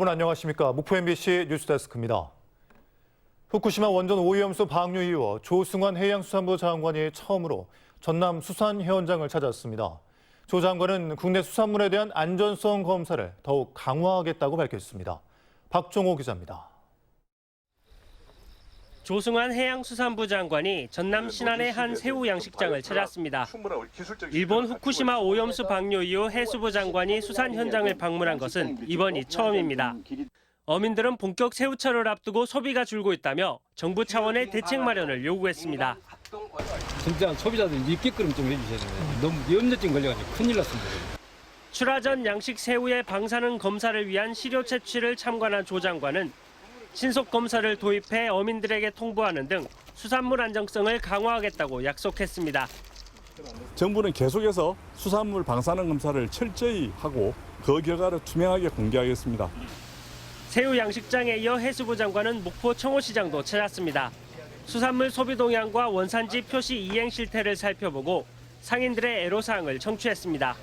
여러분 안녕하십니까. 목포 MBC 뉴스데스크입니다. 후쿠시마 원전 오염수 방류 이후 조승환 해양수산부 장관이 처음으로 전남 수산 현장을 찾았습니다. 조 장관은 국내 수산물에 대한 안전성 검사를 더욱 강화하겠다고 밝혔습니다. 박종호 기자입니다. 조승환 해양수산부 장관이 전남 신안의 한 새우 양식장을 찾았습니다. 일본 후쿠시마 오염수 방류 이후 해수부 장관이 수산 현장을 방문한 것은 이번이 처음입니다. 어민들은 본격 새우철을 앞두고 소비가 줄고 있다며 정부 차원의 대책 마련을 요구했습니다. 진짜 소비자들 입게끔 좀 해주셔야 돼요. 너무 염려증 걸려가지고 큰일 났습니다. 출하 전 양식 새우의 방사능 검사를 위한 시료 채취를 참관한 조 장관은 신속 검사를 도입해 어민들에게 통보하는 등 수산물 안정성을 강화하겠다고 약속했습니다. 정부는 계속해서 수산물 방사능 검사를 철저히 하고 그 결과를 투명하게 공개하겠습니다. 새우 양식장에 이어 해수부 장관은 목포 청호시장도 찾았습니다. 수산물 소비 동향과 원산지 표시 이행 실태를 살펴보고 상인들의 애로사항을 청취했습니다.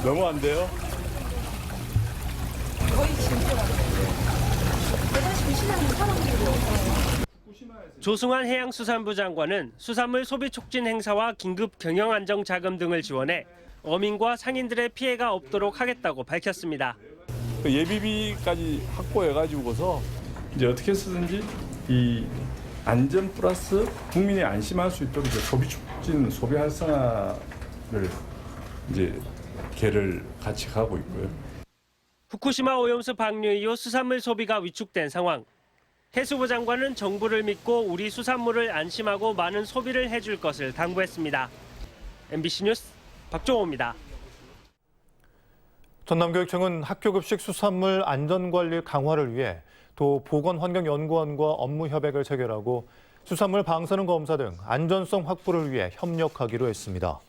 너무 안 돼요? 거의 진짜라고요. 대단히 시장이 사람들이 조승환 해양수산부 장관은 수산물 소비 촉진 행사와 긴급 경영 안정 자금 등을 지원해 어민과 상인들의 피해가 없도록 하겠다고 밝혔습니다. 예비비까지 확보해가지고서 이제 어떻게 해서든지 이 안전 플러스 국민이 안심할 수 있도록 이제 소비 촉진, 소비 활성화를 이제 계를 같이 가고 있고요. 후쿠시마 오염수 방류 이후 수산물 소비가 위축된 상황. 해수부 장관은 정부를 믿고 우리 수산물을 안심하고 많은 소비를 해줄 것을 당부했습니다. MBC 뉴스 박종호입니다. 전남교육청은 학교급식 수산물 안전관리 강화를 위해 도 보건환경연구원과 업무 협약을 체결하고 수산물 방사능 검사 등 안전성 확보를 위해 협력하기로 했습니다.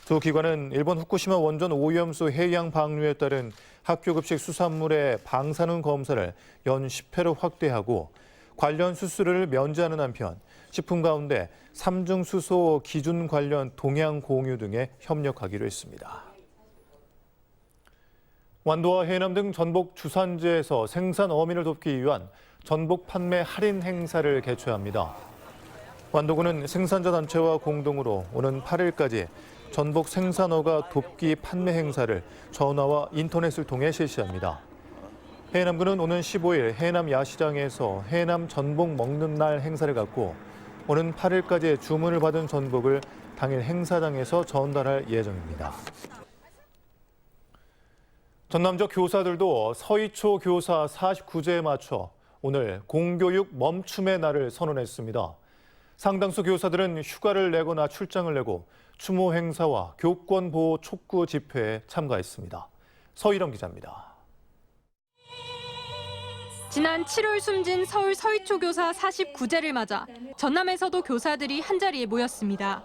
두 기관은 일본 후쿠시마 원전 오염수 해양 방류에 따른 학교급식 수산물의 방사능 검사를 연 10회로 확대하고 관련 수수료를 면제하는 한편 식품 가운데 삼중수소 기준 관련 동향 공유 등에 협력하기로 했습니다. 완도와 해남 등 전복 주산지에서 생산 어민을 돕기 위한 전복 판매 할인 행사를 개최합니다. 완도군은 생산자 단체와 공동으로 오는 8일까지 전복 생산어가 돕기 판매 행사를 전화와 인터넷을 통해 실시합니다. 해남군은 오는 15일 해남 야시장에서 해남 전복 먹는 날 행사를 갖고 오는 8일까지 주문을 받은 전복을 당일 행사장에서 전달할 예정입니다. 전남적 교사들도 서희초 교사 49제에 맞춰 오늘 공교육 멈춤의 날을 선언했습니다. 상당수 교사들은 휴가를 내거나 출장을 내고 추모 행사와 교권 보호 촉구 집회에 참가했습니다. 서희령 기자입니다. 지난 7월 숨진 서울 서희초 교사 49제를 맞아 전남에서도 교사들이 한자리에 모였습니다.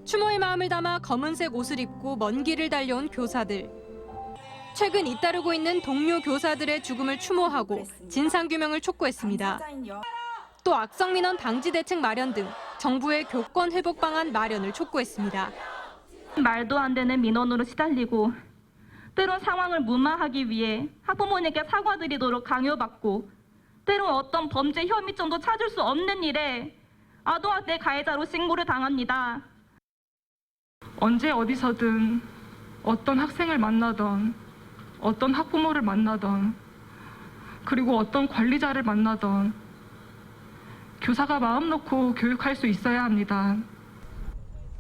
추모의 마음을 담아 검은색 옷을 입고 먼 길을 달려온 교사들. 최근 잇따르고 있는 동료 교사들의 죽음을 추모하고 진상규명을 촉구했습니다. 또 악성민원 방지 대책 마련 등 정부의 교권 회복 방안 마련을 촉구했습니다. 말도 안 되는 민원으로 시달리고 때론 상황을 무마하기 위해 학부모님께 사과드리도록 강요받고 때론 어떤 범죄 혐의점도 찾을 수 없는 일에 아동학대 가해자로 신고를 당합니다. 언제 어디서든 어떤 학생을 만나던 어떤 학부모를 만나던 그리고 어떤 관리자를 만나던 교사가 마음 놓고 교육할 수 있어야 합니다.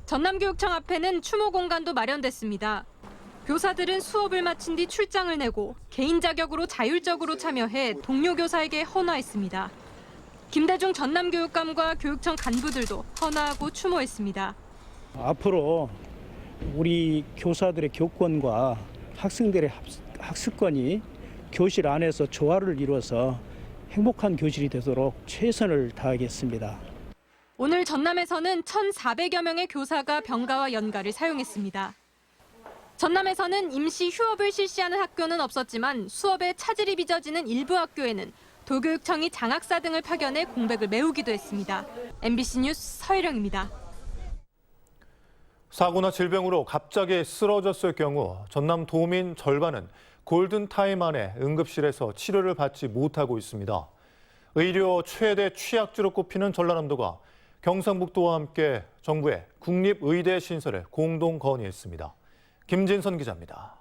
전남교육청 앞에는 추모 공간도 마련됐습니다. 교사들은 수업을 마친 뒤 출장을 내고 개인 자격으로 자율적으로 참여해 동료 교사에게 헌화했습니다. 김대중 전남교육감과 교육청 간부들도 헌화하고 추모했습니다. 앞으로 우리 교사들의 교권과 학생들의 학습권이 교실 안에서 조화를 이루어서 행복한 교실이 되도록 최선을 다하겠습니다. 오늘 전남에서는 1,400여 명의 교사가 병가와 연가를 사용했습니다. 전남에서는 임시 휴업을 실시하는 학교는 없었지만 수업에 차질이 빚어지는 일부 학교에는 도교육청이 장학사 등을 파견해 공백을 메우기도 했습니다. MBC 뉴스 서희령입니다. 사고나 질병으로 갑자기 쓰러졌을 경우 전남 도민 절반은 골든타임 안에 응급실에서 치료를 받지 못하고 있습니다. 의료 최대 취약지로 꼽히는 전라남도가 경상북도와 함께 정부에 국립의대 신설을 공동 건의했습니다. 김진선 기자입니다.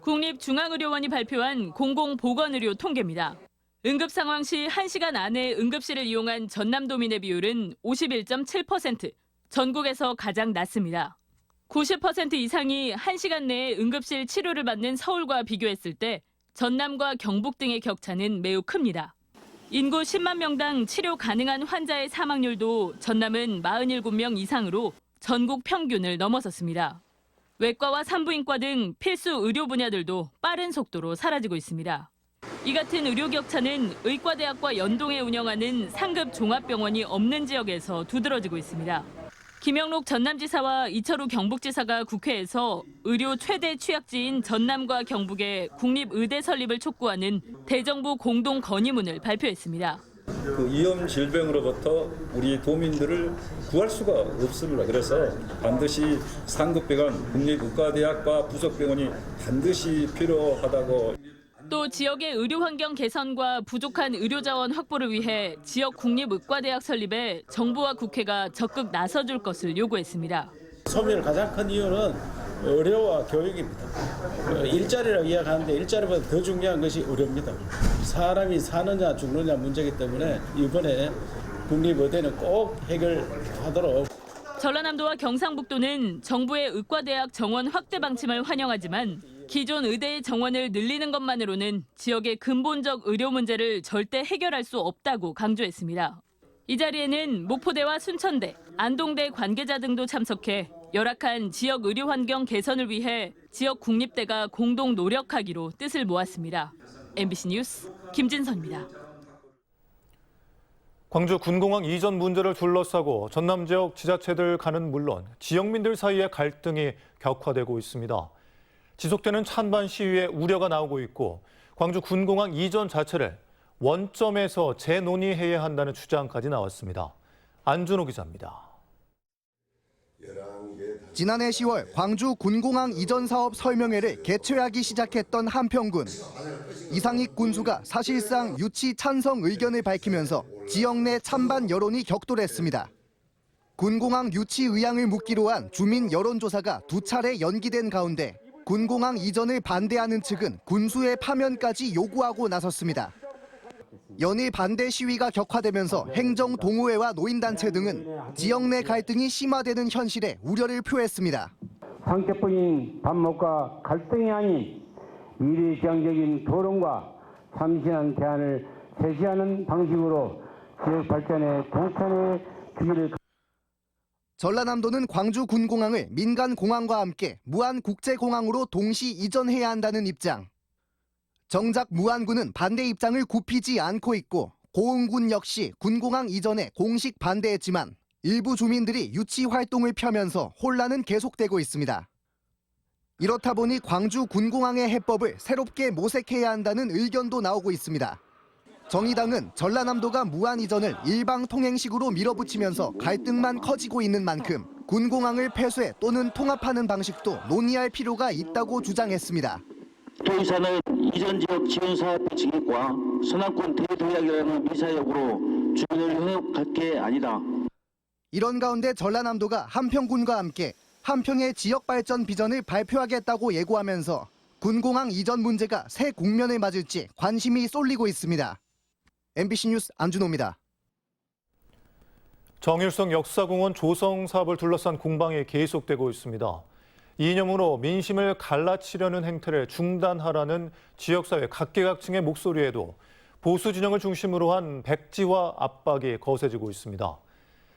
국립중앙의료원이 발표한 공공보건의료 통계입니다. 응급 상황 시 1시간 안에 응급실을 이용한 전남도민의 비율은 51.7%, 전국에서 가장 낮습니다. 90% 이상이 1시간 내에 응급실 치료를 받는 서울과 비교했을 때 전남과 경북 등의 격차는 매우 큽니다. 인구 10만 명당 치료 가능한 환자의 사망률도 전남은 47명 이상으로 전국 평균을 넘어섰습니다. 외과와 산부인과 등 필수 의료 분야들도 빠른 속도로 사라지고 있습니다. 이 같은 의료 격차는 의과대학과 연동해 운영하는 상급 종합병원이 없는 지역에서 두드러지고 있습니다. 김영록 전남지사와 이철우 경북지사가 국회에서 의료 최대 취약지인 전남과 경북의 국립의대 설립을 촉구하는 대정부 공동 건의문을 발표했습니다. 그 위험 질병으로부터 우리 도민들을 구할 수가 없습니다. 그래서 반드시 상급병원, 국립의과대학과 부속병원이 반드시 필요하다고. 또 지역의 의료 환경 개선과 부족한 의료 자원 확보를 위해 지역 국립의과대학 설립에 정부와 국회가 적극 나서줄 것을 요구했습니다. 소멸 가장 큰 이유는 의료와 교육입니다. 일자리라고 이야기하는데 일자리보다 더 중요한 것이 의료입니다. 사람이 사느냐 죽느냐 문제이기 때문에 이번에 국립의대는 꼭 해결하도록. 전라남도와 경상북도는 정부의 의과대학 정원 확대 방침을 환영하지만 기존 의대의 정원을 늘리는 것만으로는 지역의 근본적 의료 문제를 절대 해결할 수 없다고 강조했습니다. 이 자리에는 목포대와 순천대, 안동대 관계자 등도 참석해 열악한 지역 의료 환경 개선을 위해 지역 국립대가 공동 노력하기로 뜻을 모았습니다. MBC 뉴스 김진선입니다. 광주 군공항 이전 문제를 둘러싸고 전남 지역 지자체들 간은 물론 지역민들 사이의 갈등이 격화되고 있습니다. 지속되는 찬반 시위에 우려가 나오고 있고 광주 군공항 이전 자체를 원점에서 재논의해야 한다는 주장까지 나왔습니다. 안준호 기자입니다. 지난해 10월 광주 군공항 이전 사업 설명회를 개최하기 시작했던 한평군. 이상익 군수가 사실상 유치 찬성 의견을 밝히면서 지역 내 찬반 여론이 격돌했습니다. 군공항 유치 의향을 묻기로 한 주민 여론조사가 2차례 연기된 가운데 군공항 이전을 반대하는 측은 군수의 파면까지 요구하고 나섰습니다. 연일 반대 시위가 격화되면서 행정동호회와 노인단체 등은 지역 내 갈등이 심화되는 현실에 우려를 표했습니다. 상대적인 반목과 갈등이 아닌 미래지향적인 토론과 참신한 대안을 제시하는 방식으로 지역 발전에 동참해 주기를. 전라남도는 광주 군공항을 민간공항과 함께 무안국제공항으로 동시 이전해야 한다는 입장. 정작 무안군은 반대 입장을 굽히지 않고 있고 고흥군 역시 군공항 이전에 공식 반대했지만 일부 주민들이 유치 활동을 펴면서 혼란은 계속되고 있습니다. 이렇다 보니 광주 군공항의 해법을 새롭게 모색해야 한다는 의견도 나오고 있습니다. 정의당은 전라남도가 무안 이전을 일방통행식으로 밀어붙이면서 갈등만 커지고 있는 만큼 군공항을 폐쇄 또는 통합하는 방식도 논의할 필요가 있다고 주장했습니다. 도의사는 이전 지역 지원 사업 증액과 선안권 대도약이라는 미사역으로 주민을 현혹할 게 아니다. 이런 가운데 전라남도가 한평군과 함께 한평의 지역 발전 비전을 발표하겠다고 예고하면서 군공항 이전 문제가 새 국면을 맞을지 관심이 쏠리고 있습니다. MBC 뉴스 안준호입니다. 정일성 역사공원 조성 사업을 둘러싼 공방이 계속되고 있습니다. 이 이념으로 민심을 갈라치려는 행태를 중단하라는 지역사회 각계각층의 목소리에도 보수 진영을 중심으로 한 백지화 압박이 거세지고 있습니다.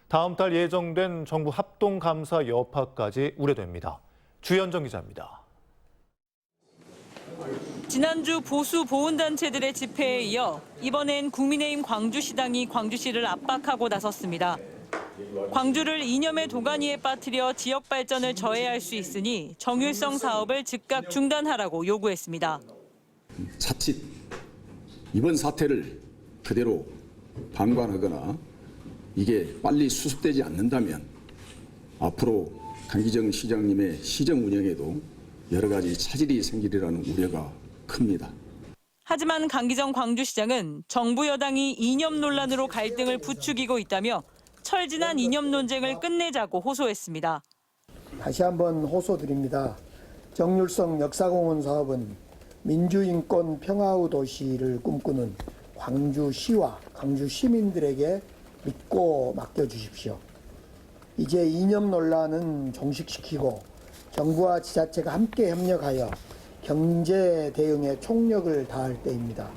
다음 달 예정된 정부 합동감사 여파까지 우려됩니다. 주현정 기자입니다. 지난주 보수 보훈단체들의 집회에 이어 이번엔 국민의힘 광주시당이 광주시를 압박하고 나섰습니다. 광주를 이념의 도가니에 빠뜨려 지역 발전을 저해할 수 있으니 정일성 사업을 즉각 중단하라고 요구했습니다. 자칫 이번 사태를 그대로 방관하거나 이게 빨리 수습되지 않는다면 앞으로 강기정 시장님의 시정 운영에도 여러 가지 차질이 생기리라는 우려가 큽니다. 하지만 강기정 광주시장은 정부 여당이 이념 논란으로 갈등을 부추기고 있다며 철진한 이념 논쟁을 끝내자고 호소했습니다. 다시 한번 호소드립니다. 정률성 역사공원 사업은 민주인권 평화의 도시를 꿈꾸는 광주시와 광주 시민들에게 믿고 맡겨주십시오. 이제 이념 논란은 종식시키고 정부와 지자체가 함께 협력하여 경제 대응에 총력을 다할 때입니다.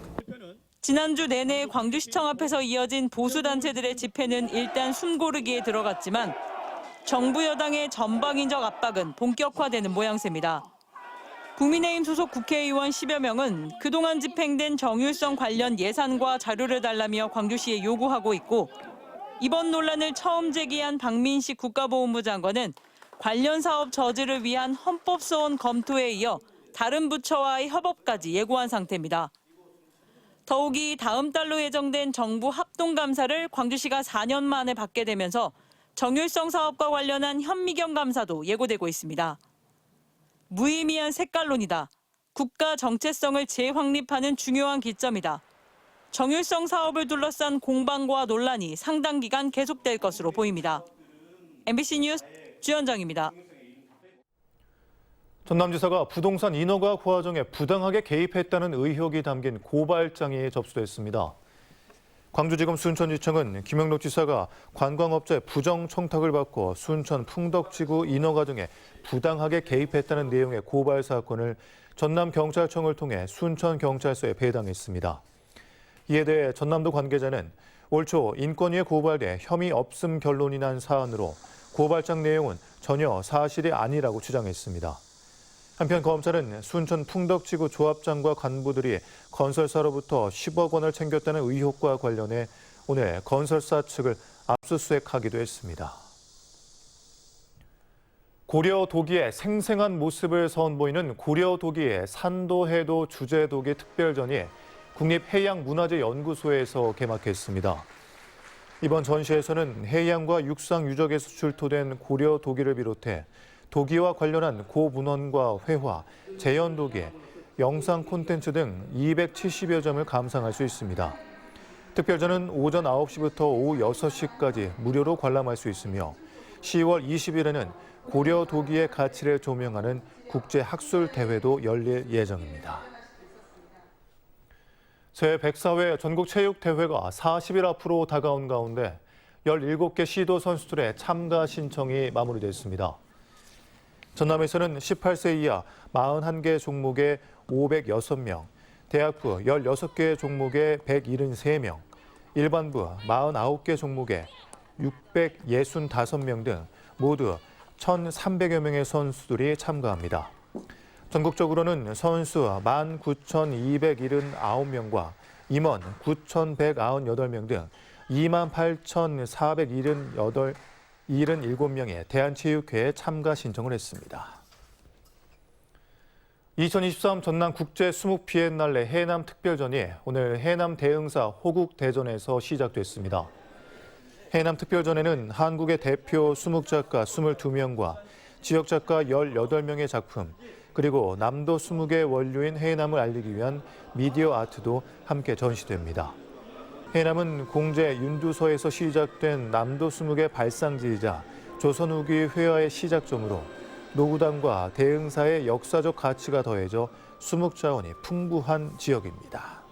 지난주 내내 광주시청 앞에서 이어진 보수단체들의 집회는 일단 숨고르기에 들어갔지만 정부 여당의 전방위적 압박은 본격화되는 모양새입니다. 국민의힘 소속 국회의원 10여 명은 그동안 집행된 정율성 관련 예산과 자료를 달라며 광주시에 요구하고 있고 이번 논란을 처음 제기한 박민식 국가보훈부 장관은 관련 사업 저지를 위한 헌법소원 검토에 이어 다른 부처와의 협업까지 예고한 상태입니다. 더욱이 다음 달로 예정된 정부 합동감사를 광주시가 4년 만에 받게 되면서 정율성 사업과 관련한 현미경 감사도 예고되고 있습니다. 무의미한 색깔론이다. 국가 정체성을 재확립하는 중요한 기점이다. 정율성 사업을 둘러싼 공방과 논란이 상당 기간 계속될 것으로 보입니다. MBC 뉴스 주현정입니다. 전남지사가 부동산 인허가 과정에 부당하게 개입했다는 의혹이 담긴 고발장이 접수됐습니다. 광주지검 순천지청은 김영록 지사가 관광업자의 부정 청탁을 받고 순천 풍덕지구 인허 과정에 부당하게 개입했다는 내용의 고발 사건을 전남경찰청을 통해 순천경찰서에 배당했습니다. 이에 대해 전남도 관계자는 올 초 인권위에 고발돼 혐의 없음 결론이 난 사안으로 고발장 내용은 전혀 사실이 아니라고 주장했습니다. 한편 검찰은 순천 풍덕지구 조합장과 간부들이 건설사로부터 10억 원을 챙겼다는 의혹과 관련해 오늘 건설사 측을 압수수색하기도 했습니다. 고려도기의 생생한 모습을 선보이는 고려도기의 산도해도 주제도기 특별전이 국립해양문화재연구소에서 개막했습니다. 이번 전시에서는 해양과 육상 유적에서 출토된 고려도기를 비롯해 도기와 관련한 고문헌과 회화, 재현도기, 영상 콘텐츠 등 270여 점을 감상할 수 있습니다. 특별전은 오전 9시부터 오후 6시까지 무료로 관람할 수 있으며 10월 20일에는 고려도기의 가치를 조명하는 국제학술대회도 열릴 예정입니다. 제104회 전국체육대회가 40일 앞으로 다가온 가운데 17개 시도 선수들의 참가 신청이 마무리됐습니다. 전남에서는 18세 이하 41개 종목에 506명, 대학부 16개 종목에 173명, 일반부 49개 종목에 665명 등 모두 1,300여 명의 선수들이 참가합니다. 전국적으로는 선수 19,279명과 임원 9,198명 등 28,477명의 대한체육회에 참가 신청을 했습니다. 2023 전남 국제 수묵 비엔날레 해남 특별전이 오늘 해남 대흥사 호국대전에서 시작됐습니다. 해남 특별전에는 한국의 대표 수묵 작가 22명과 지역 작가 18명의 작품, 그리고 남도 수묵의 원료인 해남을 알리기 위한 미디어 아트도 함께 전시됩니다. 해남은 공제 윤두서에서 시작된 남도 수묵의 발상지이자 조선 후기 회화의 시작점으로 노구당과 대흥사의 역사적 가치가 더해져 수묵 자원이 풍부한 지역입니다.